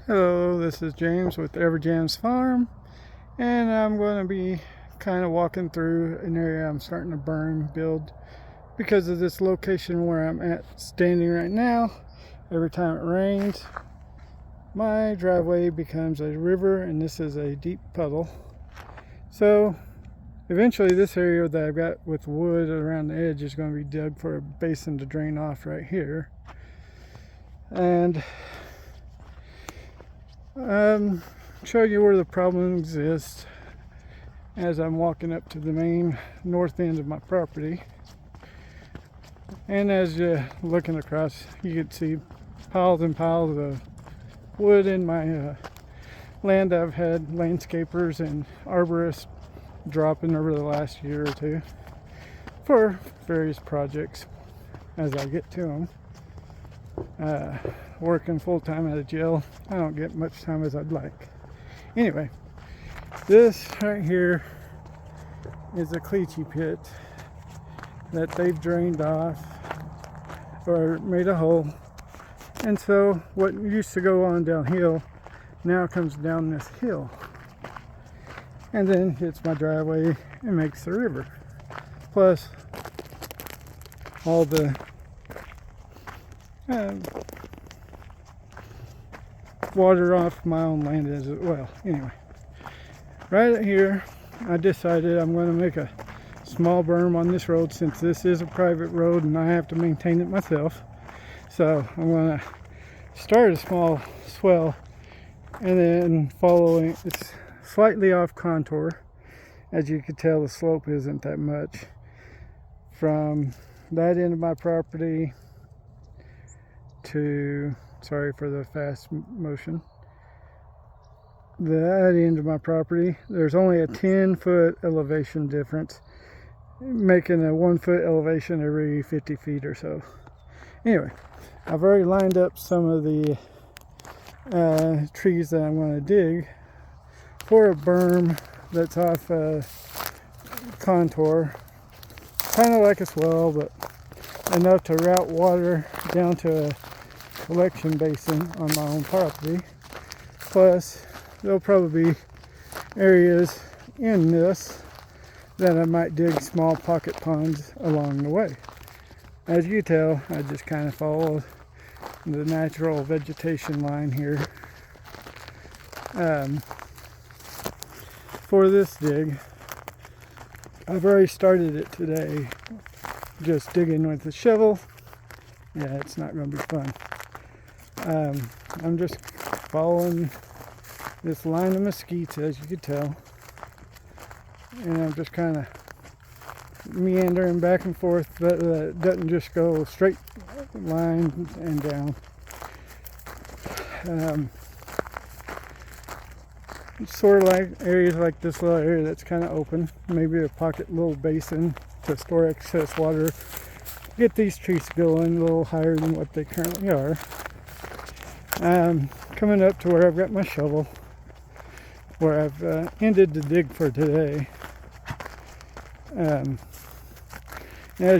Hello, this is James with Everjam's Farm, and I'm going to be kind of walking through an area I'm starting to burn build because of this location where I'm at standing right now. Every time it rains, my driveway becomes a river, and this is a deep puddle. So eventually this area that I've got with wood around the edge is going to be dug for a basin to drain off right here. And show you where the problem exists as I'm walking up to the main north end of my property. And as you're looking across, you can see piles and piles of wood in my land. I've had landscapers and arborists dropping over the last year or two for various projects as I get to them. Working full-time at a jail, I don't get much time as I'd like. Anyway, this right here is a cleachy pit that they've drained off or made a hole, and so what used to go on downhill now comes down this hill and then hits my driveway and makes the river, plus all the water off my own land as well. Anyway, right here I decided I'm going to make a small berm on this road, since this is a private road and I have to maintain it myself. So I'm going to start a small swell and then following, it's slightly off contour. As you can tell, the slope isn't that much from that end of my property to, sorry for the fast motion, that end of my property. There's only a 10-foot elevation difference, making a 1-foot elevation every 50 feet or so. Anyway, I've already lined up some of the trees that I'm going to dig for a berm that's off contour, kind of like a swell, but enough to route water down to a collection basin on my own property. Plus, there'll probably be areas in this that I might dig small pocket ponds along the way. As you tell, I just kind of follow the natural vegetation line here. For this dig, I've already started it today, just digging with the shovel. Yeah, it's not going to be fun. I'm just following this line of mesquite, as you can tell, and I'm just kind of meandering back and forth, but it doesn't just go straight line and down. It's sort of like areas like this little area that's kind of open, maybe a pocket little basin to store excess water, get these trees going a little higher than what they currently are. Coming up to where I've got my shovel, where I've ended the dig for today. As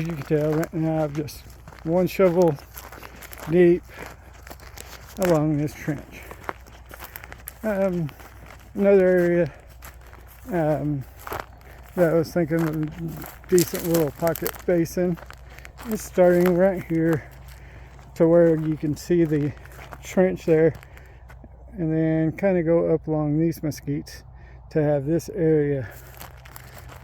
you can tell, right now I've just one shovel deep along this trench. Another area that I was thinking of a decent little pocket basin is starting right here to where you can see the trench there, and then kind of go up along these mesquites to have this area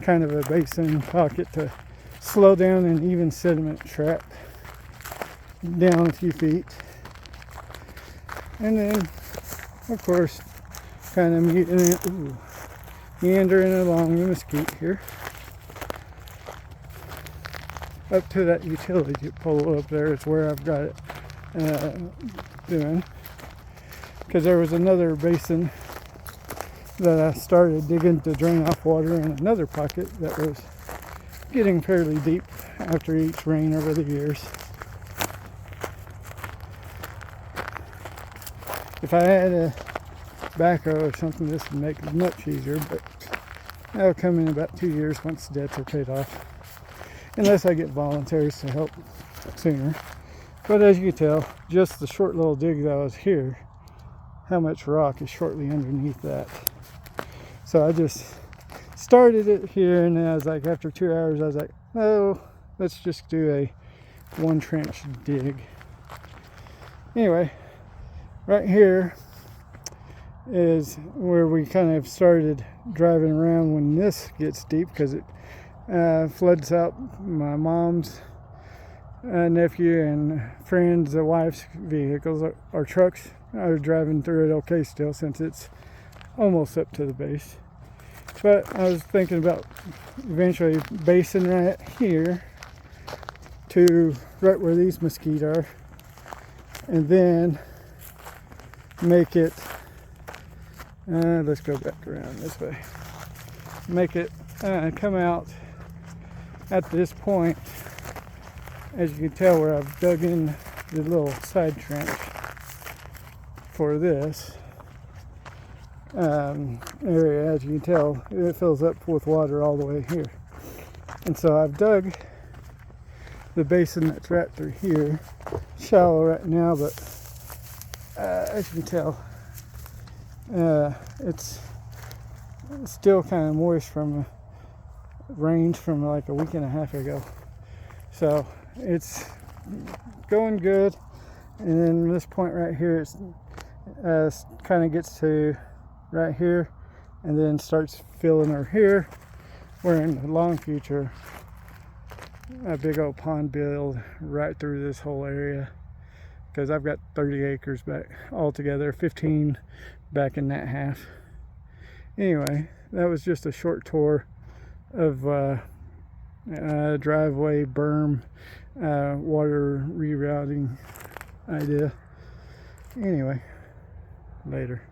kind of a basin pocket to slow down an even sediment trap down a few feet. And then, of course, kind of meandering along the mesquite here up to that utility pole up there is where I've got it doing, because there was another basin that I started digging to drain off water in another pocket that was getting fairly deep after each rain over the years. If I had a backhoe or something, this would make it much easier, but that'll come in about 2 years once the debts are paid off, unless I get volunteers to help sooner. But as you can tell, just the short little dig that was here how much rock is shortly underneath that. So I just started it here, and then I was like, after 2 hours, I was like, no, let's just do a 1 trench dig. Anyway, right here is where we kind of started driving around when this gets deep, because it floods out my mom's nephew and friends, the wife's vehicles. Our trucks are driving through it okay still, since it's almost up to the base. But I was thinking about eventually basing right here to right where these mesquite are, and then make it, let's go back around this way, make it come out at this point, as you can tell, where I've dug in the little side trench for this area. As you can tell, it fills up with water all the way here, and so I've dug the basin that's right through here, shallow right now, but as you can tell, it's still kind of moist from rains from like a week and a half ago, so it's going good. And then this point right here, it's kind of gets to right here, and then starts filling her here, where in the long future a big old pond build right through this whole area, because I've got 30 acres back altogether, 15 back in that half. Anyway, that was just a short tour of driveway berm water rerouting idea. Anyway, later.